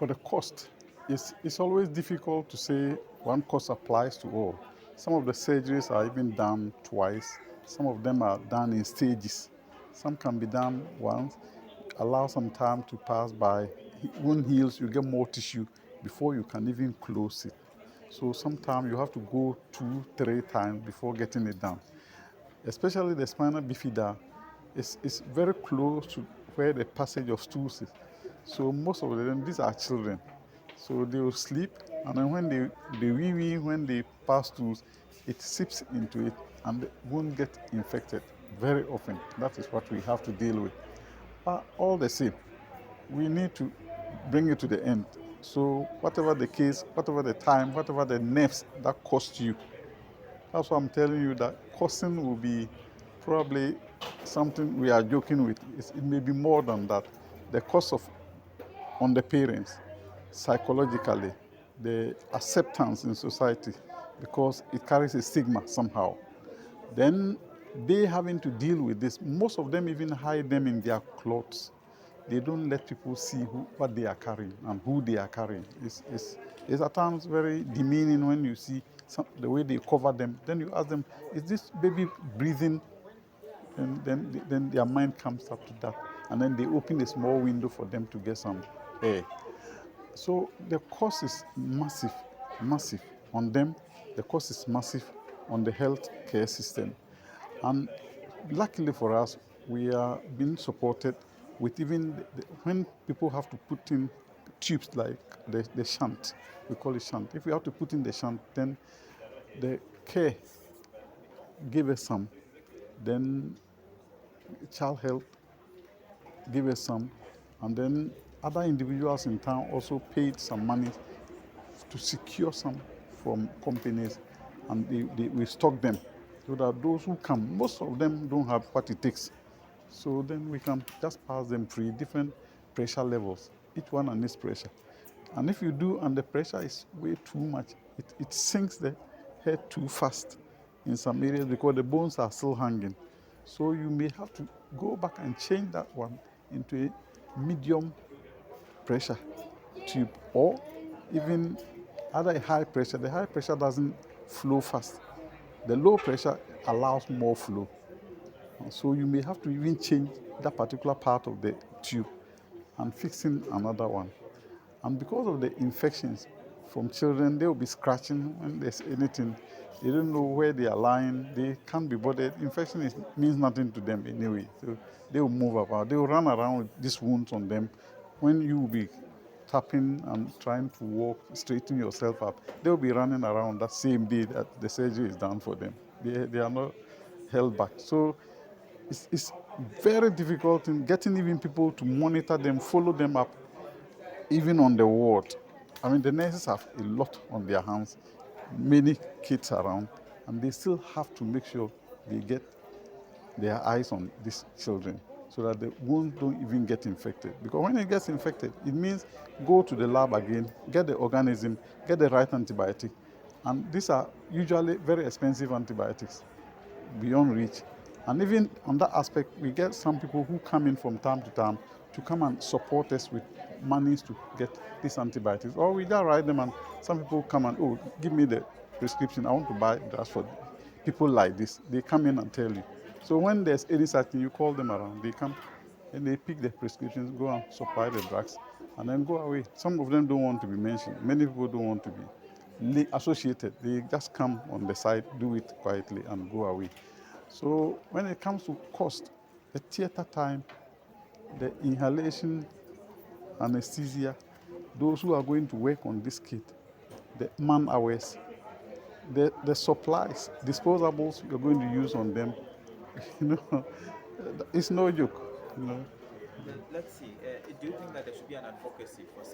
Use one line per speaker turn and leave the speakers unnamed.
For the cost, it's always difficult to say one cost applies to all. Some of the surgeries are even done twice. Some of them are done in stages. Some can be done once, allow some time to pass by. Wound heals, you get more tissue before you can even close it. So sometimes you have to go 2-3 times before getting it done. Especially the spinal bifida is very close to where the passage of stools is. So most of them, these are children. So they will sleep, and then when they wee, when they pass stools, it seeps into it and won't get infected very often. That is what we have to deal with. But all the same, we need to bring it to the end. So whatever the case, whatever the time, whatever the nerves that cost you, that's why I'm telling you that costing will be probably something we are joking with. It may be more than that. The cost on the parents, psychologically, the acceptance in society, because it carries a stigma somehow. Then they having to deal with this. Most of them even hide them in their clothes. They don't let people see what they are carrying and who they are carrying. It's at times very demeaning when you see the way they cover them. Then you ask them, is this baby breathing? And then their mind comes up to that. And then they open a small window for them to get some air. So the cost is massive, massive on them. The cost is massive on the health care system. And luckily for us, we are being supported with even when people have to put in tubes like the shunt, we call it shunt. If we have to put in the shunt, then the care give us some, then child health give us some, and then other individuals in town also paid some money to secure some from companies, and we stock them so that those who come, most of them don't have what it takes. So then we can just pass them free, different pressure levels, each one on its pressure. And if you do, and the pressure is way too much, it sinks the head too fast in some areas because the bones are still hanging. So you may have to go back and change that one into a medium pressure tube, or even other high pressure. The high pressure doesn't flow fast. The low pressure allows more flow. So you may have to even change that particular part of the tube and fixing another one. And because of the infections from children, they will be scratching when there's anything. They don't know where they are lying. They can't be bothered. Infection means nothing to them anyway. So they will move about. They will run around with these wounds on them. When you will be tapping and trying to walk, straighten yourself up, they will be running around that same day that the surgery is done for them. They are not held back. So it's very difficult in getting even people to monitor them, follow them up, even on the ward. I mean, the nurses have a lot on their hands, many kids around, and they still have to make sure they get their eyes on these children so that the wounds don't even get infected. Because when it gets infected, it means go to the lab again, get the organism, get the right antibiotic. And these are usually very expensive antibiotics, beyond reach. And even on that aspect, we get some people who come in from time to time to come and support us with monies to get these antibiotics. Or we just write them, and some people come and, oh, give me the prescription. I want to buy drugs for people like this. They come in and tell you. So when there's any such thing, you call them around. They come and they pick the prescriptions, go and supply the drugs, and then go away. Some of them don't want to be mentioned. Many people don't want to be associated. They just come on the side, do it quietly, and go away. So when it comes to cost, the theater time, the inhalation, anesthesia, those who are going to work on this kit, the man hours, the supplies, disposables you're going to use on them, it's no joke.
Let's see. Do you think that there should be an advocacy for